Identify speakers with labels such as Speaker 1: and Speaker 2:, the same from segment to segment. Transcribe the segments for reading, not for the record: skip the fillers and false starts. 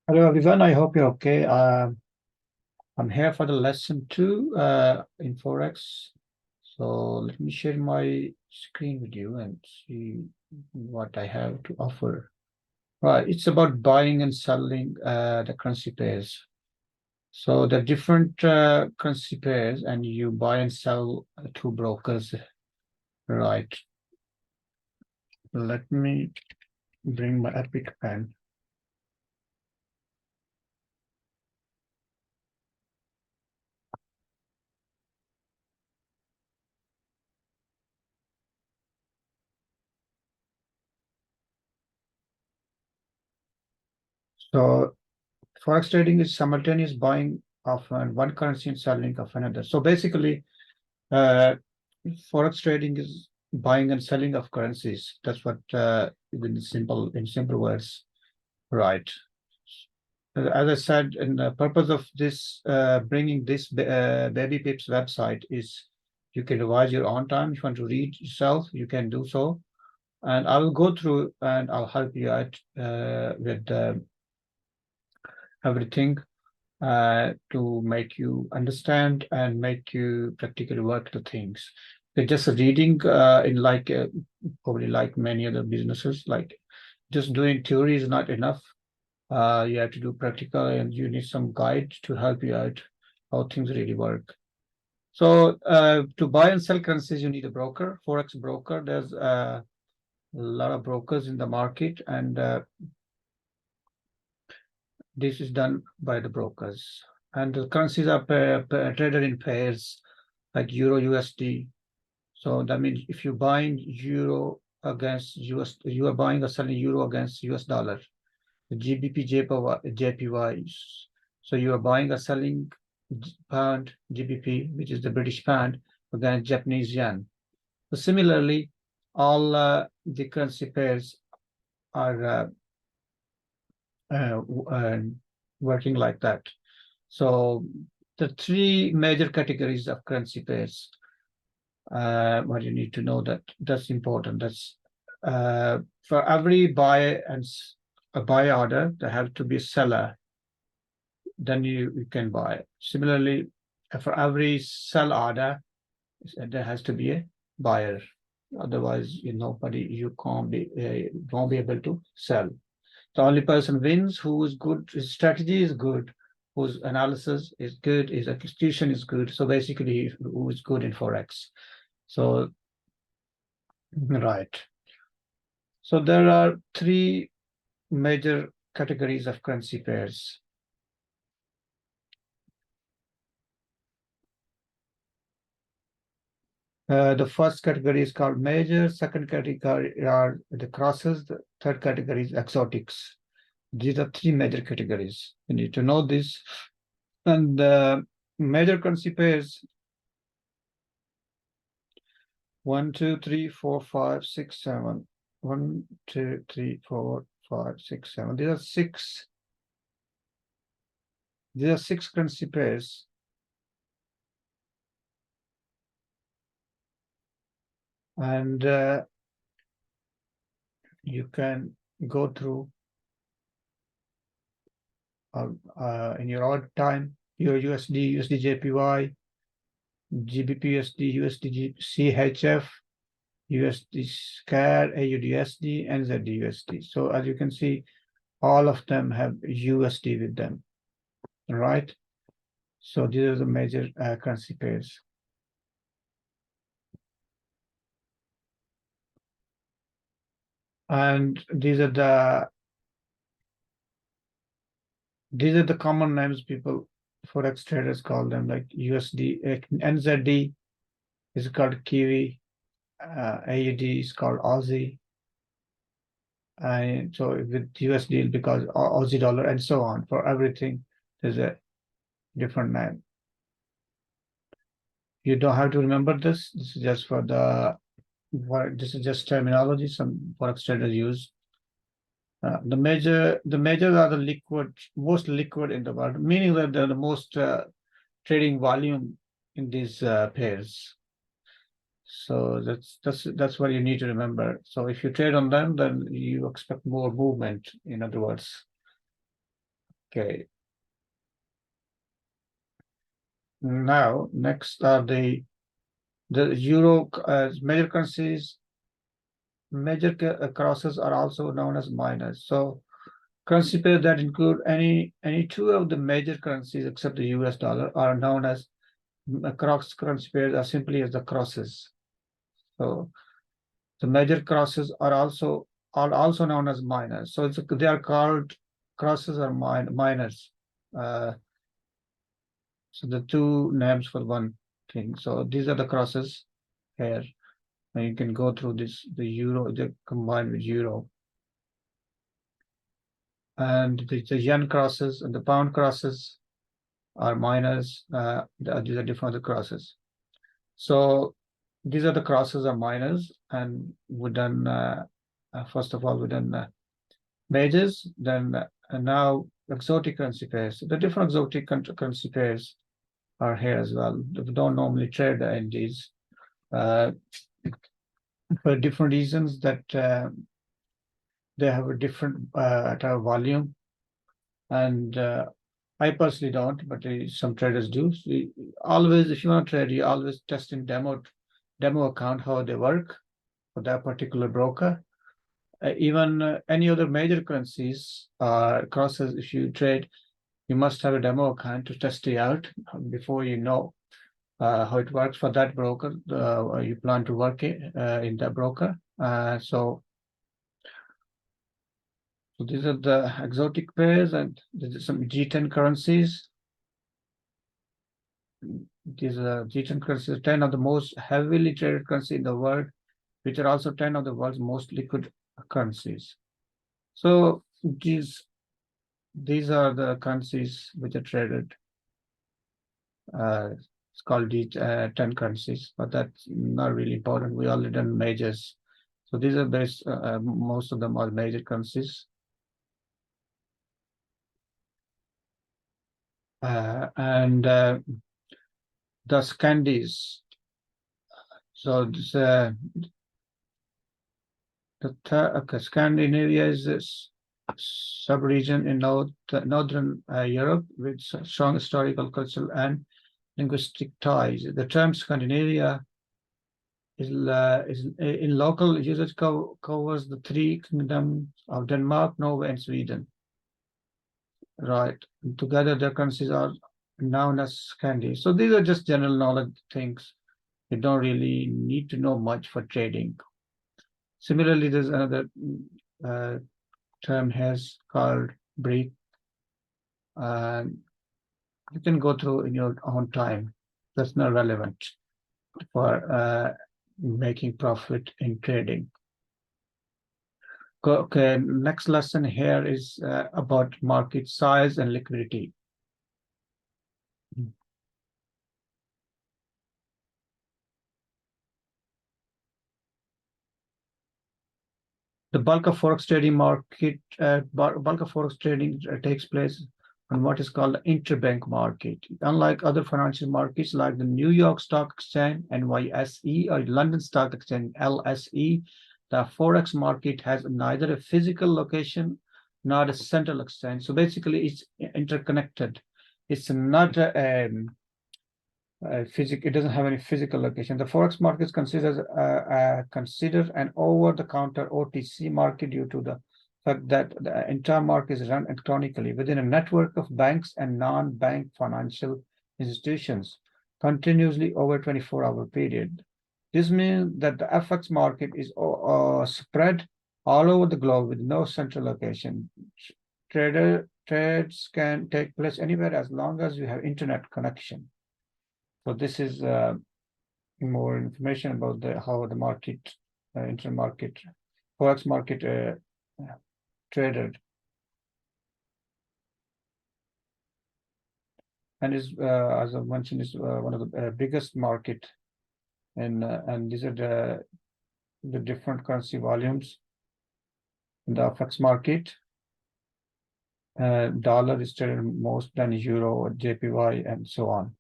Speaker 1: Hello everyone, I hope you're okay. I'm here for the lesson 2 in Forex. So let me share my screen with you and see what I have to offer. Right, it's about buying and selling the currency pairs. So the different currency pairs, and you buy and sell to brokers. Right, let me bring my Epic pen. So Forex trading is simultaneous buying of one currency and selling of another. So basically, uh, Forex trading is buying and selling of currencies. That's what, in simple words, right? As I said, and the purpose of this bringing this Baby Pips website is you can revise your own time. If you want to read yourself, you can do so, and I will go through and I'll help you out with everything to make you understand and make you practically work the things. Just reading in probably like many other businesses, like just doing theory is not enough. You have to do practical and you need some guide to help you out how things really work. So to buy and sell currencies, you need a broker, Forex broker. There's a lot of brokers in the market, and this is done by the brokers. And the currencies are traded in pairs like Euro USD. So that means if you're buying Euro against US, you are buying or selling Euro against US dollar, the GBP, JPY. So you are buying or selling pound, GBP, which is the British pound, against Japanese yen. So similarly, all the currency pairs are uh, uh, working like that. So the three major categories of currency pairs, what you need to know that's important. That's for every buy and a buy order, there have to be a seller. Then you can buy. Similarly, for every sell order, there has to be a buyer. Otherwise, nobody you can't be won't be able to sell. The only person wins who is good, his strategy is good, whose analysis is good, his execution is good. So basically, who is good in Forex. So, right. So there are three major categories of currency pairs. The first category is called major, second category are the crosses, the third category is exotics. These are three major categories. You need to know this. And major currency pairs 1, 2, 3, 4, 5, 6, 7. 1, 2, 3, 4, 5, 6, 7. These are six. These are six currency pairs. And you can go through in your own time, your USD, USD JPY, GBP USD, USD CHF, USD CAD, AUDUSD, and ZUSD. So as you can see, all of them have USD with them, right? So these are the major currency pairs. And these are the common names people Forex traders call them, like USD, NZD is called Kiwi, AUD is called Aussie, and so with USD because Aussie dollar and so on. For everything, there's a different name. You don't have to remember this. This is just for this is just terminology some Forex traders use. The majors are the most liquid in the world, meaning that they're the most trading volume in these pairs. So that's what you need to remember. So if you trade on them, then you expect more movement, in other words. Okay. Now, next are the euro major currencies. Major crosses are also known as minors. So currency pairs that include any two of the major currencies except the US dollar are known as cross currency pairs are simply as the crosses. So the major crosses are also known as minors. So they are called crosses or minors. So the two names for one thing. So these are the crosses here. And you can go through this, the euro, the combined with euro. And the yen crosses and the pound crosses are minors. These are different crosses. So these are the crosses or minors, and we done first of all we done majors, then and now exotic currency pairs. The different exotic currency pairs are here as well. We don't normally trade in these for different reasons that they have a different volume, and I personally don't, but some traders do. So always, if you want to trade, you always test in demo account how they work for that particular broker. Even any other major currencies crosses, if you trade, you must have a demo account to test it out before you know how it works for that broker. You plan to work in that broker. So these are the exotic pairs, and these are some G10 currencies. These are G10 currencies, 10 of the most heavily traded currency in the world, which are also 10 of the world's most liquid currencies. So these are the currencies which are traded. It's called G10 currencies, but that's not really important. We already done majors. So these are most of them are major currencies. And the Scandies. So this, Scandinavia is this sub-region in northern Europe with strong historical, cultural, and linguistic ties. The term Scandinavia is in local usage covers the three kingdoms of Denmark, Norway, and Sweden. Right. And together, their currencies are known as Scandi. So these are just general knowledge things. You don't really need to know much for trading. Similarly, there's another term here called break. You can go through in your own time. That's not relevant for making profit in trading. Okay, next lesson here is about market size and liquidity. The bulk of Forex trading takes place on what is called the interbank market. Unlike other financial markets like the New York Stock Exchange (NYSE) or London Stock Exchange (LSE), the Forex market has neither a physical location nor a central exchange. So basically, it's interconnected. It's not it doesn't have any physical location. The Forex market is considered an over-the-counter OTC market due to the fact that the entire market is run electronically within a network of banks and non-bank financial institutions continuously over a 24-hour period. This means that the FX market is spread all over the globe with no central location. Trades can take place anywhere as long as you have internet connection. So this is more information about how the market, intermarket, Forex market traded, and is as I mentioned is one of the biggest market, and these are the different currency volumes in the FX market. Dollar is traded most than euro, JPY, and so on.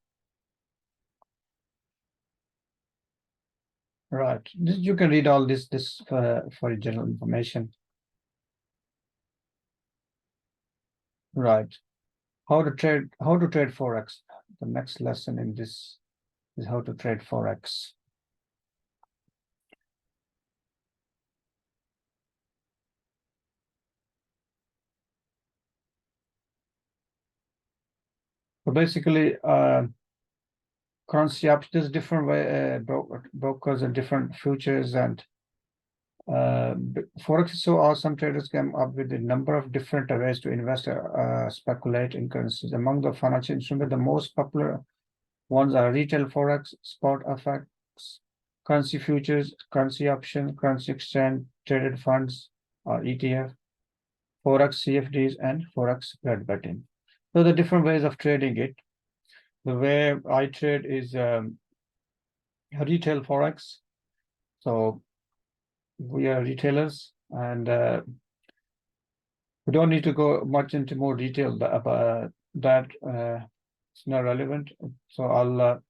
Speaker 1: Right. You can read all this for general information. Right. How to trade Forex. The next lesson in this is how to trade Forex. So basically, currency options, there's different way brokers and different futures, and Forex is so awesome. Traders came up with a number of different ways to invest, speculate in currencies. Among the financial instruments, the most popular ones are retail Forex, spot FX, currency futures, currency option, currency exchange, traded funds or ETF, Forex CFDs, and Forex spread betting. So the different ways of trading it. The way I trade is retail Forex. So we are retailers, and we don't need to go much into more detail about that. It's not relevant. So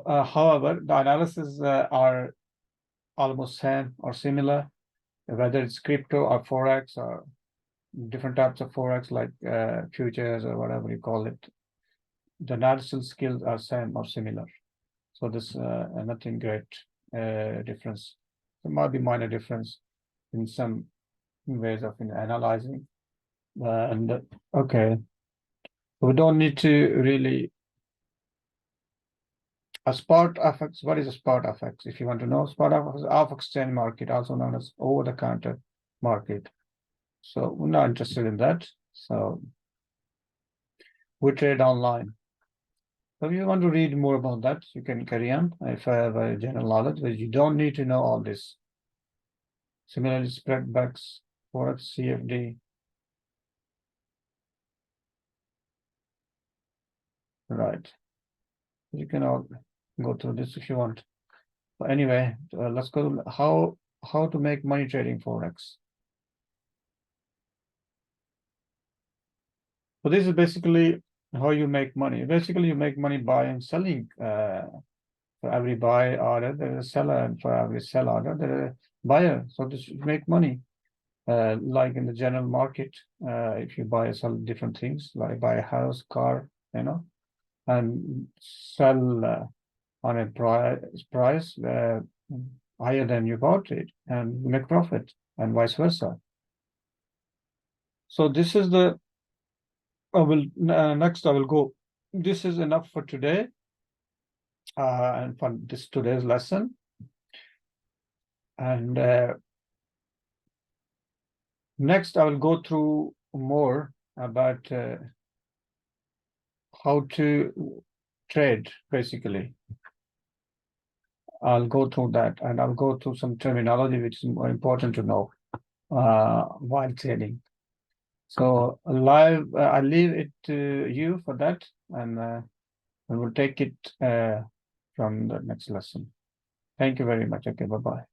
Speaker 1: however, the analysis are almost same or similar, whether it's crypto or Forex or different types of Forex like futures or whatever you call it. The analysis skills are same or similar. So there's nothing great difference. There might be minor difference in some ways of analyzing. Okay, we don't need to really a spot FX. What is a spot FX? If you want to know, spot FX is off exchange market, also known as over the counter market. So we're not interested in that. So we trade online. So if you want to read more about that, you can carry on. If I have a general knowledge, but you don't need to know all this. Similarly, spread backs, Forex, CFD. Right. You can all go through this if you want. But anyway, let's go to how to make money trading Forex. So this is basically how you make money. Basically, you make money buying and selling. For every buy order, there is a seller, and for every sell order, there is a buyer. So this you make money. Like in the general market, if you buy or sell different things, like buy a house, car, and sell on a price higher than you bought it, and make profit, and vice versa. So this is the next I will go. This is enough for today, and for this today's lesson. And next I will go through more about how to trade. Basically, I'll go through that, and I'll go through some terminology which is more important to know while trading. So I leave it to you for that, and we'll take it from the next lesson. Thank you very much. Okay, bye-bye.